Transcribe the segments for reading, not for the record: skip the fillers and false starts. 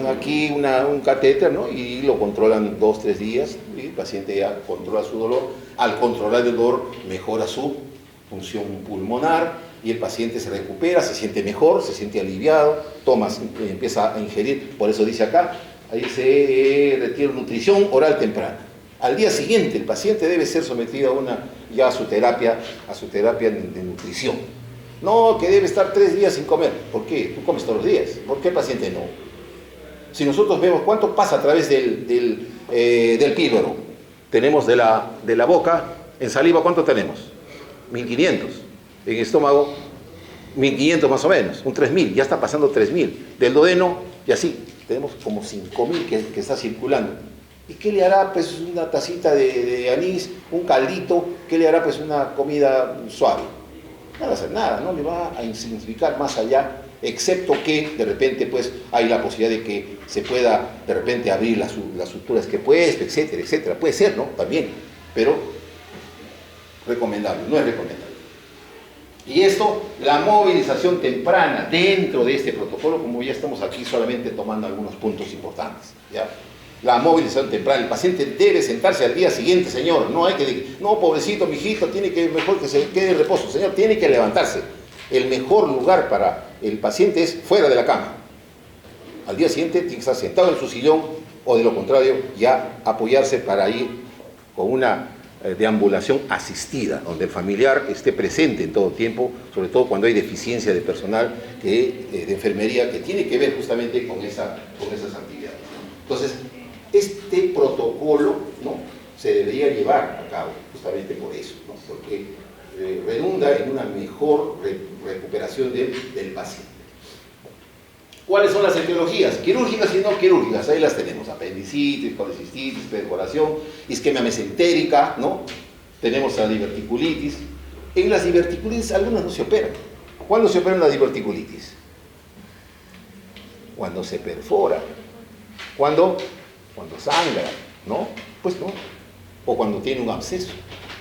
aquí un catéter, ¿no? Y lo controlan 2 o 3 días, y el paciente ya controla su dolor. Al controlar el dolor mejora su función pulmonar y el paciente se recupera, se siente mejor, se siente aliviado, empieza a ingerir, por eso dice acá, ahí se retira nutrición oral temprana. Al día siguiente el paciente debe ser sometido a su terapia de nutrición. No, que debe estar 3 días sin comer. ¿Por qué? Tú comes todos los días. ¿Por qué el paciente no? Si nosotros vemos cuánto pasa a través del píloro, tenemos de la boca, en saliva, ¿cuánto tenemos? 1500. En estómago, 1500 más o menos, un 3000, ya está pasando 3000. Del duodeno, y así, tenemos como 5000 que está circulando. ¿Y qué le hará pues una tacita de anís, un caldito? ¿Qué le hará pues una comida suave? No va a hacer nada, no le va a insignificar más allá, excepto que de repente pues hay la posibilidad de que se pueda de repente abrir las suturas que puesto, etcétera, etcétera. Puede ser, ¿no? También, pero recomendable, no es recomendable. Y esto, la movilización temprana dentro de este protocolo, como ya estamos aquí solamente tomando algunos puntos importantes, ¿ya? La movilización temprana, el paciente debe sentarse al día siguiente, señor, no hay que, no, pobrecito, mijito, tiene que, mejor que se quede en reposo, señor, tiene que levantarse. El mejor lugar para el paciente es fuera de la cama. Al día siguiente tiene que estar sentado en su sillón, o de lo contrario, ya apoyarse para ir con una deambulación asistida, donde el familiar esté presente en todo tiempo, sobre todo cuando hay deficiencia de personal de enfermería, que tiene que ver justamente con esas actividades. Entonces, este protocolo, ¿no?, se debería llevar a cabo justamente por eso, ¿no?, porque redunda en una mejor recuperación del paciente. ¿Cuáles son las etiologías? Quirúrgicas y no quirúrgicas, ahí las tenemos: apendicitis, colecistitis, perforación, isquemia mesentérica, ¿no? Tenemos la diverticulitis. En las diverticulitis algunas no se operan. ¿Cuándo se opera la diverticulitis? Cuando se perfora. ¿Cuándo? Cuando sangra, ¿no? Pues no. O cuando tiene un absceso.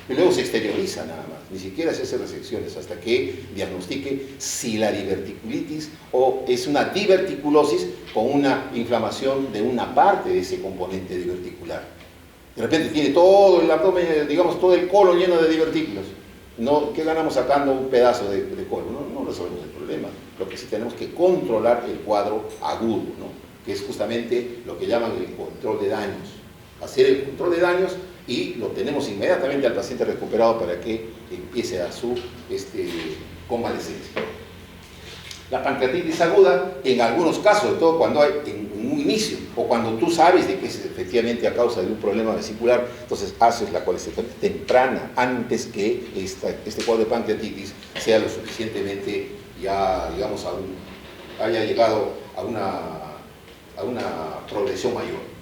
Y luego se exterioriza nada más. Ni siquiera se hace resecciones hasta que diagnostique si la diverticulitis o es una diverticulosis con una inflamación de una parte de ese componente diverticular. De repente tiene todo el abdomen, digamos, todo el colon lleno de divertículos. No, ¿qué ganamos sacando un pedazo de colon? No resolvemos el problema. Lo que sí tenemos que controlar el cuadro agudo, ¿no?, que es justamente lo que llaman el control de daños. Hacer el control de daños y lo tenemos inmediatamente al paciente recuperado para que empiece a su convalecencia. La pancreatitis aguda, en algunos casos, sobre todo cuando hay en un inicio, o cuando tú sabes de que es efectivamente a causa de un problema vesicular, entonces haces la colecistitis temprana, antes que este cuadro de pancreatitis sea lo suficientemente, ya digamos, haya llegado a una progresión mayor.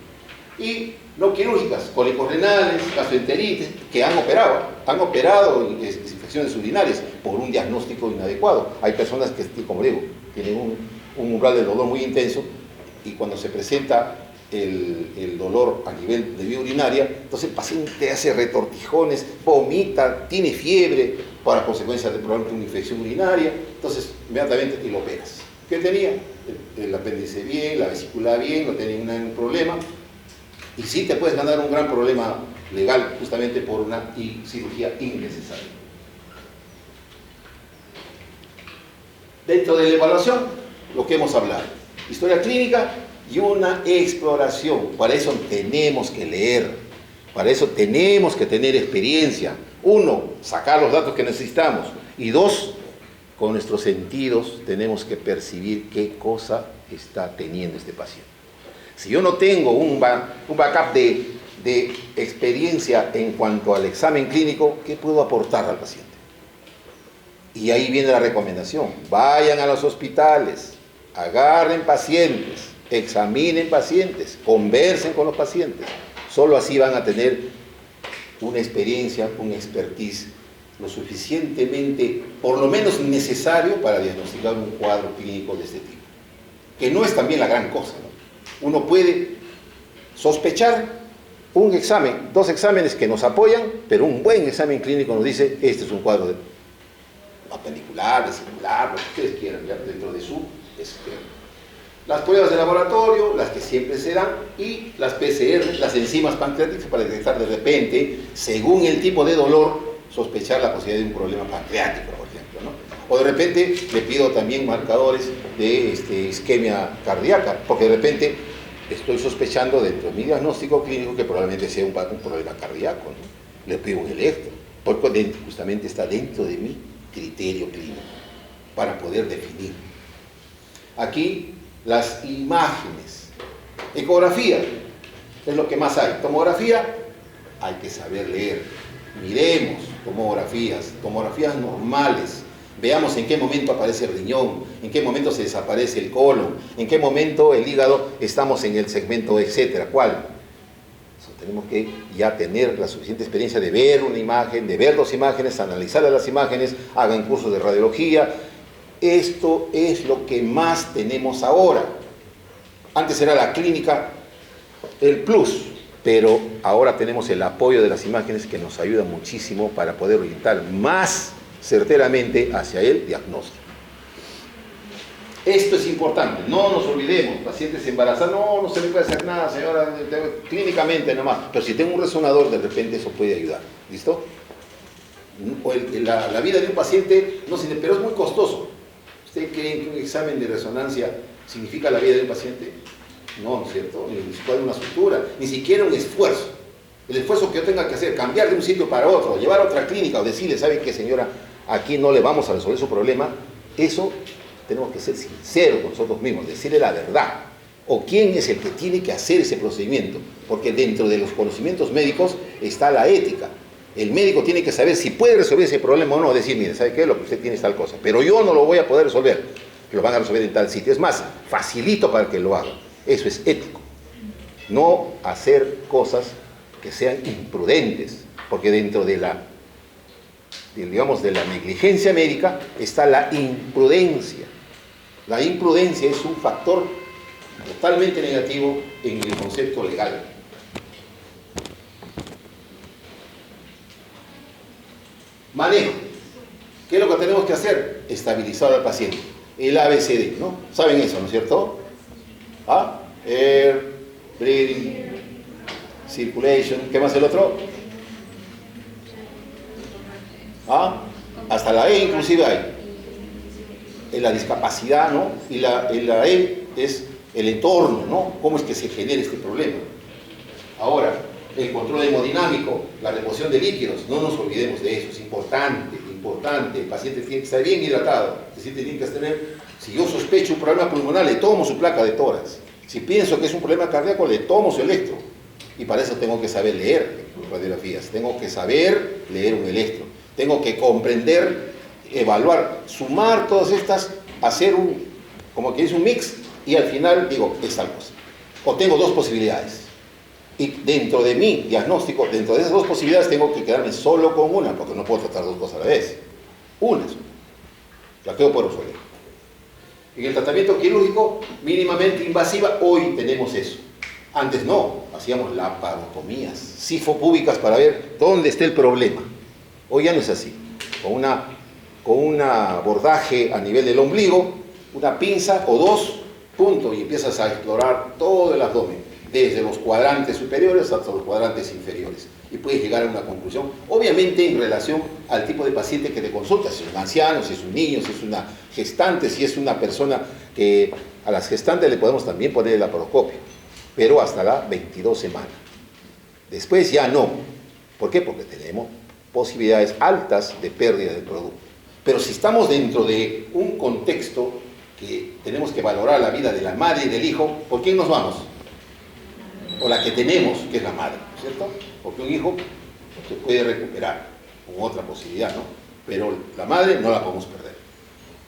Y no quirúrgicas, cólicos renales, gastroenteritis, que han operado infecciones urinarias por un diagnóstico inadecuado. Hay personas que, como digo, tienen un umbral de dolor muy intenso, y cuando se presenta el dolor a nivel de vía urinaria, entonces el paciente hace retortijones, vomita, tiene fiebre, para consecuencia de probablemente una infección urinaria, entonces inmediatamente y lo operas. ¿Qué tenía? El apéndice bien, la vesícula bien, no tenía ningún problema. Y sí te puedes ganar un gran problema legal justamente por una cirugía innecesaria. Dentro de la evaluación, lo que hemos hablado: historia clínica y una exploración. Para eso tenemos que leer, para eso tenemos que tener experiencia. 1, sacar los datos que necesitamos. Y 2, con nuestros sentidos tenemos que percibir qué cosa está teniendo este paciente. Si yo no tengo un backup de experiencia en cuanto al examen clínico, ¿qué puedo aportar al paciente? Y ahí viene la recomendación: vayan a los hospitales, agarren pacientes, examinen pacientes, conversen con los pacientes. Solo así van a tener una experiencia, un expertise lo suficientemente, por lo menos necesario, para diagnosticar un cuadro clínico de este tipo. Que no es también la gran cosa, ¿no? Uno puede sospechar un examen, 2 exámenes que nos apoyan, pero un buen examen clínico nos dice: este es un cuadro apendicular, vesicular, lo que ustedes quieran, ya dentro de su esquema. Las pruebas de laboratorio, las que siempre se dan, y las PCR, las enzimas pancreáticas, para detectar de repente, según el tipo de dolor, sospechar la posibilidad de un problema pancreático, por ejemplo, ¿no? O de repente le pido también marcadores de isquemia cardíaca, porque de repente estoy sospechando dentro de mi diagnóstico clínico que probablemente sea un problema cardíaco, ¿no? Le pido un electro, porque justamente está dentro de mi criterio clínico, para poder definir. Aquí, las imágenes. Ecografía es lo que más hay. Tomografía, hay que saber leer. Miremos tomografías normales. Veamos en qué momento aparece el riñón, en qué momento se desaparece el colon, en qué momento el hígado, estamos en el segmento, etcétera. ¿Cuál? Eso, tenemos que ya tener la suficiente experiencia de ver una imagen, de ver dos imágenes, analizar las imágenes, hagan cursos de radiología. Esto es lo que más tenemos ahora. Antes era la clínica el plus, pero ahora tenemos el apoyo de las imágenes que nos ayuda muchísimo para poder orientar más certeramente hacia el diagnóstico. Esto es importante, no nos olvidemos. Pacientes embarazados, no se le puede hacer nada, señora, clínicamente nomás, pero si tengo un resonador, de repente eso puede ayudar. ¿Listo? La vida de un paciente, no sé, pero es muy costoso. ¿Usted cree que un examen de resonancia significa la vida de un paciente? No, ¿no es cierto? Ni siquiera una sutura, ni siquiera un esfuerzo. El esfuerzo que yo tenga que hacer, cambiar de un sitio para otro, llevar a otra clínica o decirle, ¿sabe qué, señora? Aquí no le vamos a resolver su problema. Eso tenemos que ser sinceros con nosotros mismos, decirle la verdad. O quién es el que tiene que hacer ese procedimiento. Porque dentro de los conocimientos médicos está la ética. El médico tiene que saber si puede resolver ese problema o no. Decir, mire, ¿sabe qué? Lo que usted tiene es tal cosa, pero yo no lo voy a poder resolver. Lo van a resolver en tal sitio. Es más, facilito para que lo haga. Eso es ético. No hacer cosas que sean imprudentes. Porque dentro de la, digamos, de la negligencia médica está la imprudencia. La imprudencia es un factor totalmente negativo en el concepto legal. Manejo. ¿Qué es lo que tenemos que hacer? Estabilizar al paciente. El ABCD, ¿no? ¿Saben eso, no es cierto? ¿Ah? Air, breathing, circulation. ¿Qué más el otro? ¿Ah? Hasta la E inclusive hay. La discapacidad, ¿no? Y la E es el entorno, ¿no? ¿Cómo es que se genera este problema? Ahora, el control hemodinámico, la remoción de líquidos, no nos olvidemos de eso, es importante, importante. El paciente tiene que estar bien hidratado, el paciente tiene que tener, si yo sospecho un problema pulmonar, le tomo su placa de tórax. Si pienso que es un problema cardíaco, le tomo su electro. Y para eso tengo que saber leer radiografías, tengo que saber leer un electro, tengo que comprender, evaluar, sumar todas estas, hacer como que es un mix, y al final digo, es tal cosa. O tengo dos posibilidades. Y dentro de mi diagnóstico, dentro de esas dos posibilidades, tengo que quedarme solo con una, porque no puedo tratar dos cosas a la vez. Una sola. La tengo por resolver. En el tratamiento quirúrgico, mínimamente invasiva, hoy tenemos eso. Antes no, hacíamos laparotomías, sifopúbicas para ver dónde está el problema. Hoy ya no es así. Con un abordaje a nivel del ombligo, una pinza o dos, punto, y empiezas a explorar todo el abdomen, desde los cuadrantes superiores hasta los cuadrantes inferiores, y puedes llegar a una conclusión, obviamente en relación al tipo de paciente que te consulta, si es un anciano, si es un niño, si es una gestante, si es una persona que a las gestantes le podemos también poner el laparoscopio, pero hasta las 22 semanas. Después ya no. ¿Por qué? Porque tenemos posibilidades altas de pérdida del producto. Pero si estamos dentro de un contexto que tenemos que valorar la vida de la madre y del hijo, ¿por quién nos vamos? O la que tenemos, que es la madre, ¿cierto? Porque un hijo se puede recuperar con otra posibilidad, ¿no? Pero la madre no la podemos perder.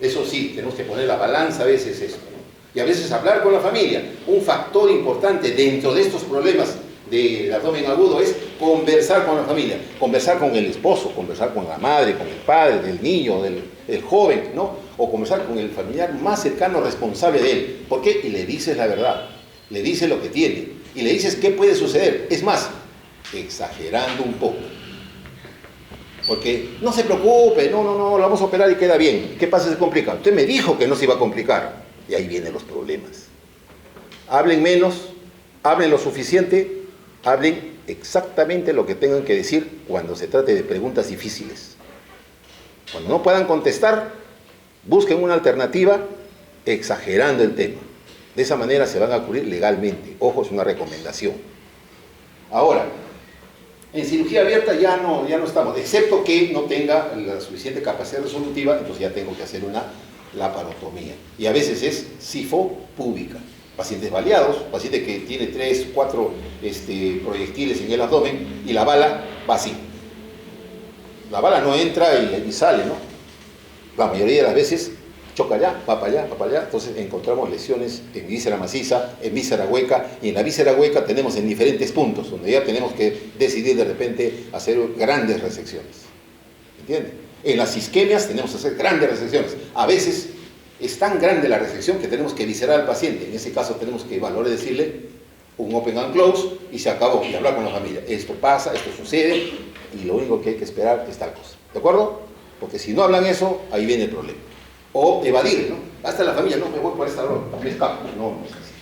Eso sí, tenemos que poner la balanza a veces esto, ¿no? Y a veces hablar con la familia. Un factor importante dentro de estos problemas del abdomen agudo es conversar con la familia, conversar con el esposo, conversar con la madre, con el padre, del niño, del joven, ¿no? O conversar con el familiar más cercano, responsable de él. ¿Por qué? Y le dices la verdad, le dices lo que tiene, y le dices qué puede suceder. Es más, exagerando un poco. Porque no se preocupe, no, lo vamos a operar y queda bien. ¿Qué pasa si se complica? Usted me dijo que no se iba a complicar. Y ahí vienen los problemas. Hablen menos, hablen lo suficiente, hablen exactamente lo que tengan que decir cuando se trate de preguntas difíciles. Cuando no puedan contestar, busquen una alternativa exagerando el tema. De esa manera se van a cubrir legalmente. Ojo, es una recomendación. Ahora, en cirugía abierta ya no estamos, excepto que no tenga la suficiente capacidad resolutiva, entonces ya tengo que hacer una laparotomía. Y a veces es sifopúbica. Pacientes baleados, paciente que tiene 3, 4 proyectiles en el abdomen y la bala va así. La bala no entra y sale, ¿no? La mayoría de las veces choca allá, va para allá, va para allá. Entonces encontramos lesiones en víscera maciza, en víscera hueca, y en la víscera hueca tenemos en diferentes puntos, donde ya tenemos que decidir de repente hacer grandes resecciones. ¿Entienden? En las isquemias tenemos que hacer grandes resecciones. A veces es tan grande la resección que tenemos que viscerar al paciente. En ese caso tenemos que valorar decirle un open and close y se acabó, y hablar con la familia. Esto pasa, esto sucede, y lo único que hay que esperar es tal cosa. ¿De acuerdo? Porque si no hablan eso, ahí viene el problema. O evadir, ¿no? Hasta la familia, no me voy por esta hora, me escapo. No, no es así.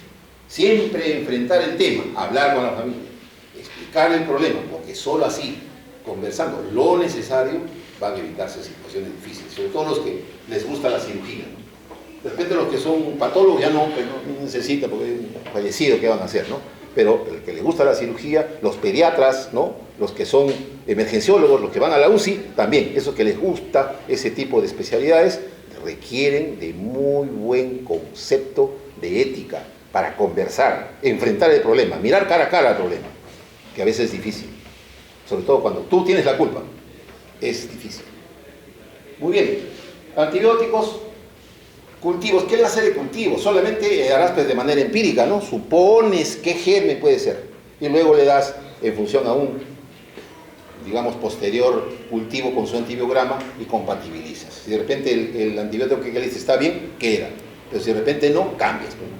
Siempre enfrentar el tema, hablar con la familia, explicar el problema, porque solo así, conversando lo necesario, van a evitarse situaciones difíciles, sobre todo los que les gusta la cirugía, ¿no? De repente los que son patólogos ya no necesitan, porque es un fallecido, ¿qué van a hacer, no? Pero el que les gusta la cirugía, los pediatras, ¿no? Los que son emergenciólogos, los que van a la UCI, también, esos que les gusta ese tipo de especialidades, requieren de muy buen concepto de ética para conversar, enfrentar el problema, mirar cara a cara al problema, que a veces es difícil, sobre todo cuando tú tienes la culpa, es difícil. Muy bien, antibióticos, cultivos. ¿Qué clase de cultivos? Solamente harás pues de manera empírica, ¿no? Supones qué germen puede ser y luego le das en función a un, digamos, posterior cultivo con su antibiograma y compatibilizas. Si de repente el antibiótico que le dice está bien, queda. Pero si de repente no, cambias. Pues,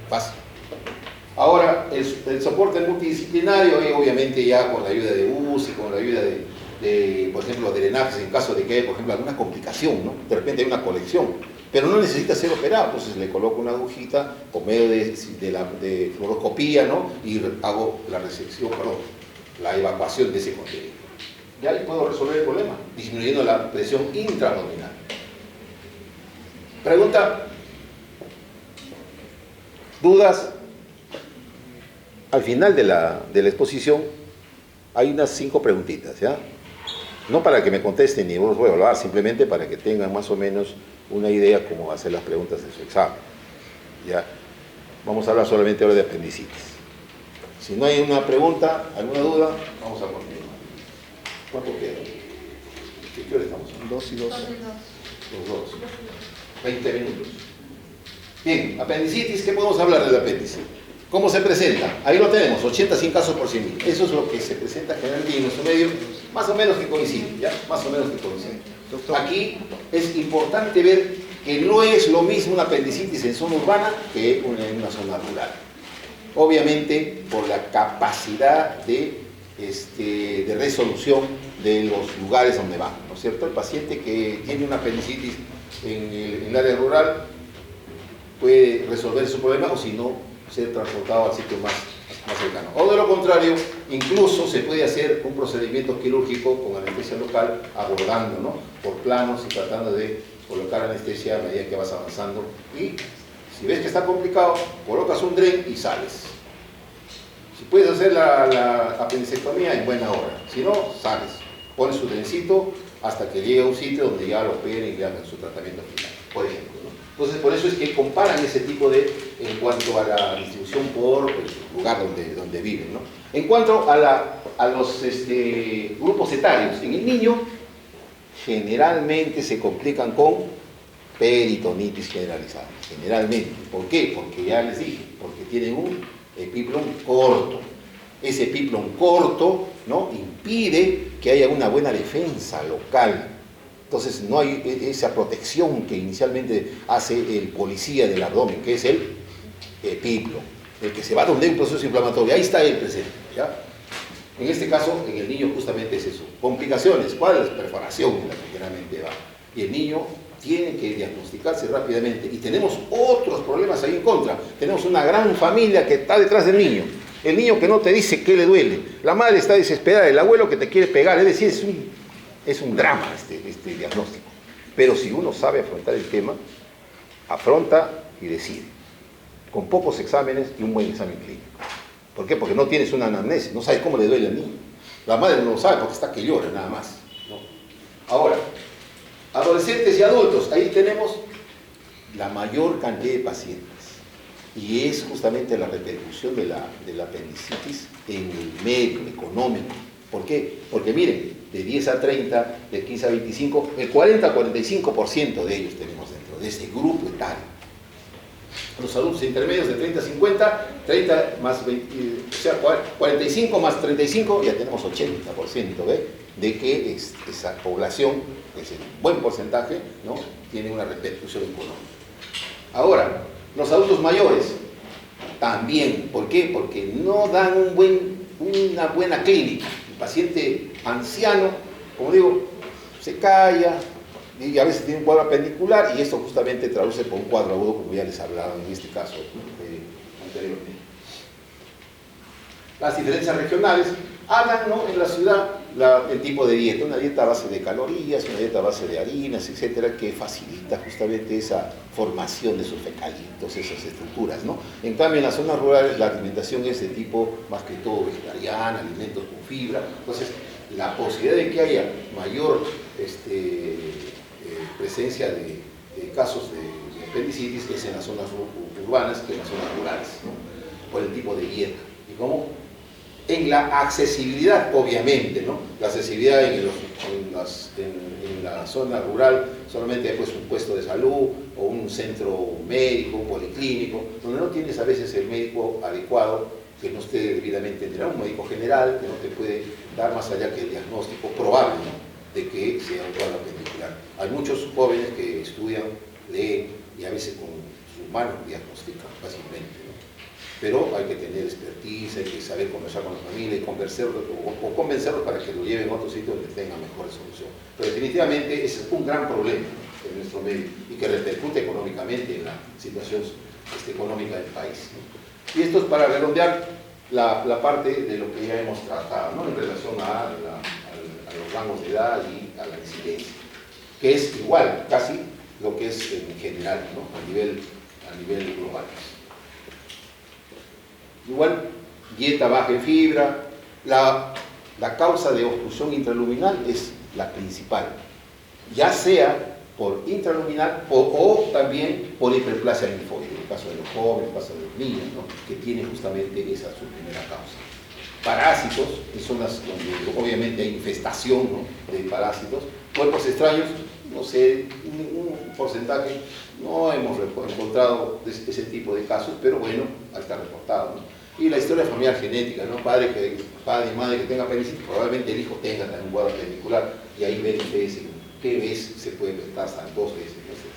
fácil. Ahora, el soporte multidisciplinario, obviamente ya con la ayuda de UCI, con la ayuda de por ejemplo, drenajes en caso de que haya, por ejemplo, alguna complicación, ¿no? De repente hay una colección. Pero no necesita ser operado, entonces le coloco una agujita por medio de fluoroscopía, ¿no? Y hago la resección, perdón, la evacuación de ese contenido. Ya ahí puedo resolver el problema, disminuyendo la presión intraabdominal. Pregunta. ¿Dudas? Al final de la exposición hay unas 5 preguntitas, ¿ya? No para que me contesten ni os voy a hablar, simplemente para que tengan más o menos una idea cómo hacer las preguntas de su examen. ¿Ya? Vamos a hablar solamente ahora de apendicitis. Si no hay una pregunta, alguna duda, vamos a continuar. ¿Cuánto queda? ¿Qué hora estamos? 2 y 2. Los dos. 20 minutos. Bien, apendicitis, ¿qué podemos hablar del apéndice? ¿Cómo se presenta? Ahí lo tenemos, 80-100 casos por 100.000. Eso es lo que se presenta generalmente en nuestro medio, más o menos que coincide, ¿ya? Más o menos que coincide. Doctor. Aquí es importante ver que no es lo mismo una apendicitis en zona urbana que en una zona rural. Obviamente, por la capacidad de resolución de los lugares donde van, ¿no es cierto? El paciente que tiene una apendicitis en el área rural puede resolver su problema, o si no, ser transportado al sitio más cercano. O de lo contrario, incluso se puede hacer un procedimiento quirúrgico con anestesia local, abordando, ¿no? Por planos y tratando de colocar anestesia a medida que vas avanzando. Y si ves que está complicado, colocas un dren y sales. Si puedes hacer la apendicectomía, en buena hora. Si no, sales. Pones su drencito hasta que llegue a un sitio donde ya lo operen y le hagan su tratamiento final, por ejemplo, ¿no? Entonces, por eso es que comparan ese tipo en cuanto a la distribución por el lugar donde viven, ¿no? En cuanto a los grupos etarios, en el niño generalmente se complican con peritonitis generalizada, generalmente. ¿Por qué? Porque ya les dije, porque tienen un epiplon corto. Ese epiplon corto, ¿no? Impide que haya una buena defensa local. Entonces no hay esa protección que inicialmente hace el policía del abdomen, que es el epiplon, el que se va donde hay un proceso inflamatorio. Ahí está el presente, ¿ya? En este caso, en el niño justamente es eso. Complicaciones, ¿cuál es? Perforación, la que generalmente va. Y el niño tiene que diagnosticarse rápidamente. Y tenemos otros problemas ahí en contra. Tenemos una gran familia que está detrás del niño. El niño que no te dice qué le duele. La madre está desesperada, el abuelo que te quiere pegar. Es decir, es un drama este diagnóstico. Pero si uno sabe afrontar el tema, afronta y decide. Con pocos exámenes y un buen examen clínico. ¿Por qué? Porque no tienes una anamnesis, no sabes cómo le duele al niño. La madre no lo sabe porque está que llora nada más, ¿no? Ahora, adolescentes y adultos, ahí tenemos la mayor cantidad de pacientes. Y es justamente la repercusión de la apendicitis en el medio económico. ¿Por qué? Porque miren, de 10 a 30, de 15 a 25, el 40 a 45% de ellos tenemos dentro de ese grupo etario. Los adultos intermedios de 30 a 50, 30 más 20, o sea, 45 más 35, ya tenemos 80%, ¿ve? De que esa población, que es un buen porcentaje, ¿no? Tiene una repercusión económica. Ahora, los adultos mayores, también. ¿Por qué? Porque no dan una buena clínica. El paciente anciano, como digo, se calla, y a veces tiene un cuadro apendicular, y esto justamente traduce por un cuadro agudo, como ya les hablaba en este caso anteriormente. Las diferencias regionales hablan, ¿no?, en la ciudad el tipo de dieta, una dieta a base de calorías, una dieta a base de harinas, etcétera, que facilita justamente esa formación de esos fecalitos, esas estructuras, ¿no? En cambio, en las zonas rurales la alimentación es de tipo más que todo vegetariana, alimentos con fibra. Entonces, la posibilidad de que haya mayor presencia de casos de apendicitis es en las zonas urbanas que en las zonas rurales, ¿no? Por el tipo de dieta. Y como en la accesibilidad, obviamente, ¿no? La accesibilidad en la zona rural solamente hay pues un puesto de salud o un centro médico, un policlínico, donde no tienes a veces el médico adecuado, que no esté debidamente entrenado, un médico general que no te puede dar más allá que el diagnóstico probable, ¿no?, de que sea un cuadro apendicular. Hay muchos jóvenes que estudian, leen y a veces con sus manos diagnostican fácilmente, ¿no? Pero hay que tener expertise, hay que saber conversar con la familia y convencerlos para que lo lleven a otro sitio donde tengan mejor solución. Pero definitivamente es un gran problema en nuestro medio y que repercute económicamente en la situación económica del país, ¿no? Y esto es para redondear la parte de lo que ya hemos tratado, ¿no?, en relación a los rangos de edad y a la incidencia, que es igual, casi lo que es en general, ¿no?, a nivel global. Igual, dieta baja en fibra. La causa de obstrucción intraluminal es la principal, ya sea por intraluminal o también por hiperplasia linfoide, en el caso de los jóvenes, en el caso de los niños, ¿no?, que tienen justamente esa su primera causa. Parásitos, en zonas donde obviamente hay infestación, ¿no?, de parásitos. Cuerpos extraños, no sé, un porcentaje, no hemos encontrado ese tipo de casos, pero bueno, está reportado, ¿no? Y la historia familiar genética, ¿no? Padre y madre que tenga apendicitis, probablemente el hijo tenga también un cuadro apendicular, y ahí ven qué vez se puede presentar hasta 2 veces en esa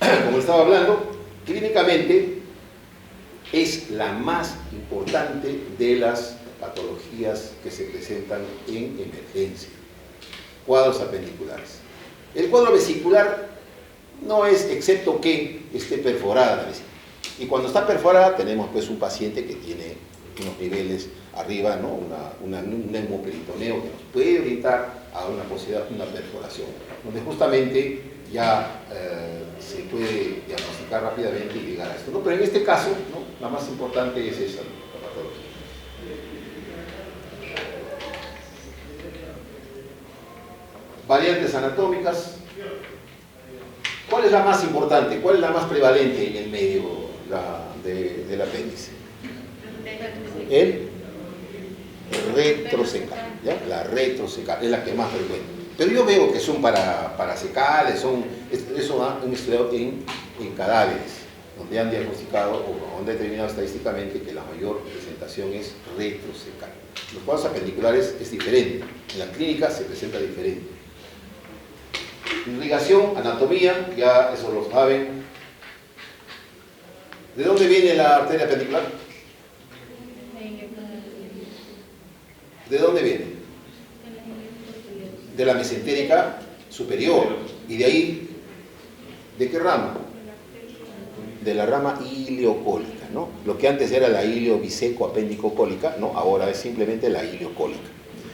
situación. Como estaba hablando, clínicamente es la más importante de las patologías que se presentan en emergencia. Cuadros apendiculares. El cuadro vesicular no es excepto que esté perforada la vesícula. Y cuando está perforada tenemos pues un paciente que tiene unos niveles arriba, ¿no?, un neumoperitoneo que nos puede orientar a una posibilidad, una perforación, donde justamente ya se puede diagnosticar rápidamente y llegar a esto, ¿no? Pero en este caso, ¿no?, la más importante es esa, la patología. Variantes anatómicas. ¿Cuál es la más importante? ¿Cuál es la más prevalente en el medio del apéndice? El retrocecal, ¿ya? La retrocecal es la que más frecuente. Pero yo veo que son parasecales, eso han estudiado en cadáveres, donde han diagnosticado o han determinado estadísticamente que la mayor presentación es retrocecal. Los cuadros apendiculares es diferente, en la clínica se presenta diferente. Irrigación, anatomía, ya eso lo saben. ¿De dónde viene la arteria apendicular? ¿De dónde viene? De la mesentérica superior. Y de ahí, ¿de qué rama? De la rama ileocólica, ¿no? Lo que antes era la iliobiseco-apéndico-cólica, ¿no? Ahora es simplemente la ileocólica,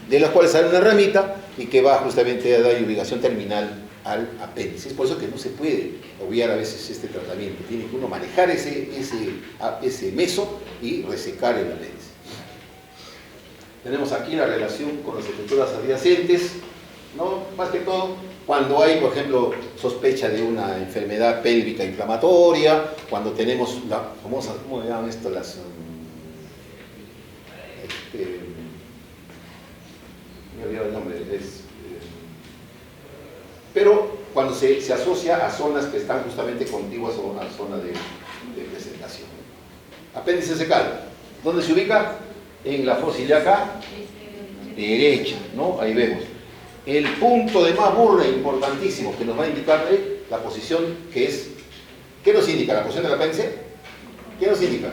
de las cuales sale una ramita y que va justamente a dar irrigación terminal al apéndice. Es por eso que no se puede obviar a veces este tratamiento. Tiene que uno manejar ese meso y resecar el apéndice. Tenemos aquí la relación con las estructuras adyacentes, ¿no? Más que todo cuando hay, por ejemplo, sospecha de una enfermedad pélvica inflamatoria, cuando tenemos la famosa, ¿cómo se llaman esto? Me he olvidado el nombre, pero cuando se asocia a zonas que están justamente contiguas a la zona de presentación. Apéndice secal, ¿dónde se ubica? En la fosa ilíaca derecha, ¿no? Ahí vemos. El punto de más burla importantísimo que nos va a indicar la posición que es, ¿qué nos indica? ¿La posición del apéndice? ¿Qué nos indica?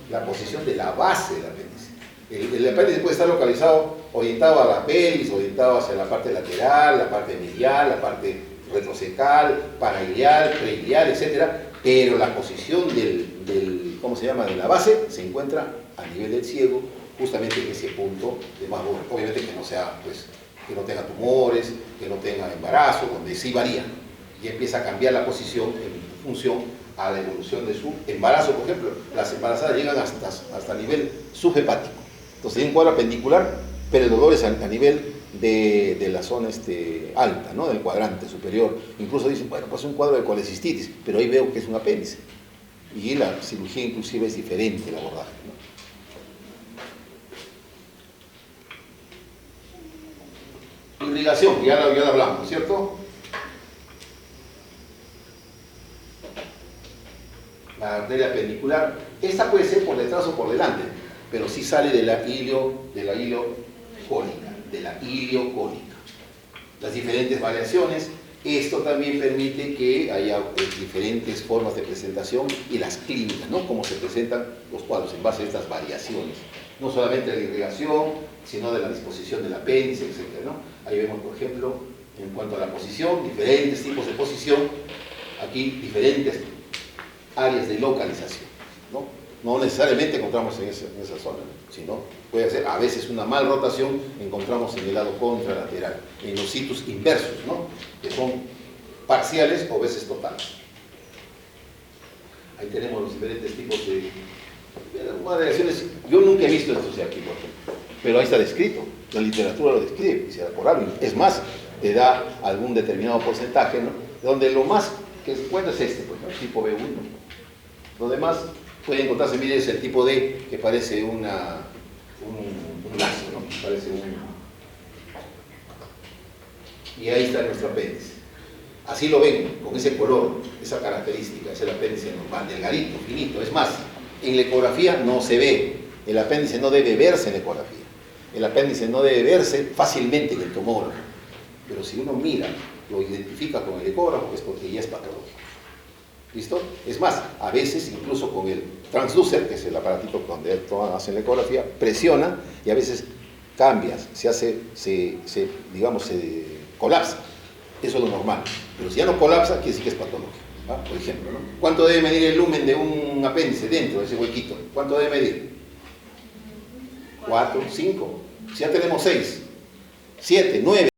La posición de la base del apéndice. El apéndice puede estar localizado, orientado a la pelvis, orientado hacia la parte lateral, la parte medial, la parte retrocecal, parailial, preilial, etc. Pero la posición ¿cómo se llama?, de la base se encuentra a nivel del ciego, justamente en ese punto de más burla. Obviamente que no sea, pues, que no tenga tumores, que no tenga embarazo, donde sí varía y empieza a cambiar la posición en función a la evolución de su embarazo. Por ejemplo, las embarazadas llegan hasta nivel subhepático. Entonces hay un cuadro apendicular, pero el dolor es a nivel de la zona alta, ¿no? Del cuadrante superior. Incluso dicen, bueno, pues un cuadro de colecistitis, pero ahí veo que es un apéndice. Y la cirugía inclusive es diferente, el abordaje, ¿no? Irrigación, ya la hablamos, ¿cierto? La arteria apendicular, esta puede ser por detrás o por delante, pero sí sale de la iliocólica. Las diferentes variaciones, esto también permite que haya diferentes formas de presentación y las clínicas, ¿no? Cómo se presentan los cuadros en base a estas variaciones. No solamente de la irrigación, sino de la disposición del apéndice, etc., ¿no? Ahí vemos, por ejemplo, en cuanto a la posición, diferentes tipos de posición, aquí diferentes áreas de localización, ¿no? No necesariamente encontramos en esa zona, sino puede ser a veces una mal rotación, encontramos en el lado contralateral, en los sitios inversos, ¿no? Que son parciales o a veces totales. Ahí tenemos los diferentes tipos de variaciones. Yo nunca he visto esto aquí, por ejemplo, pero ahí está descrito, la literatura lo describe, y se da por algo. Es más, te da algún determinado porcentaje, ¿no? Donde lo más que se encuentra es este, pues, ¿no? Tipo B1. Lo demás puede encontrarse, mire, es el tipo D, que parece un lazo, ¿no? Parece y ahí está nuestro apéndice. Así lo ven, con ese color, esa característica, es el apéndice normal, delgadito, finito. Es más, en la ecografía no se ve, el apéndice no debe verse en la ecografía, el apéndice no debe verse fácilmente en el tomógrafo, pero si uno mira, lo identifica con el ecógrafo, es porque ya es patológico. ¿Listo? Es más, a veces incluso con el transducer, que es el aparatito donde hacen la ecografía, presiona y a veces cambia, se colapsa. Eso es lo normal. Pero si ya no colapsa, quiere decir que es patológico. ¿Va? Por ejemplo, ¿no? ¿Cuánto debe medir el lumen de un apéndice dentro de ese huequito? ¿Cuánto debe medir? 4, 5. Si ya tenemos 6, 7, 9.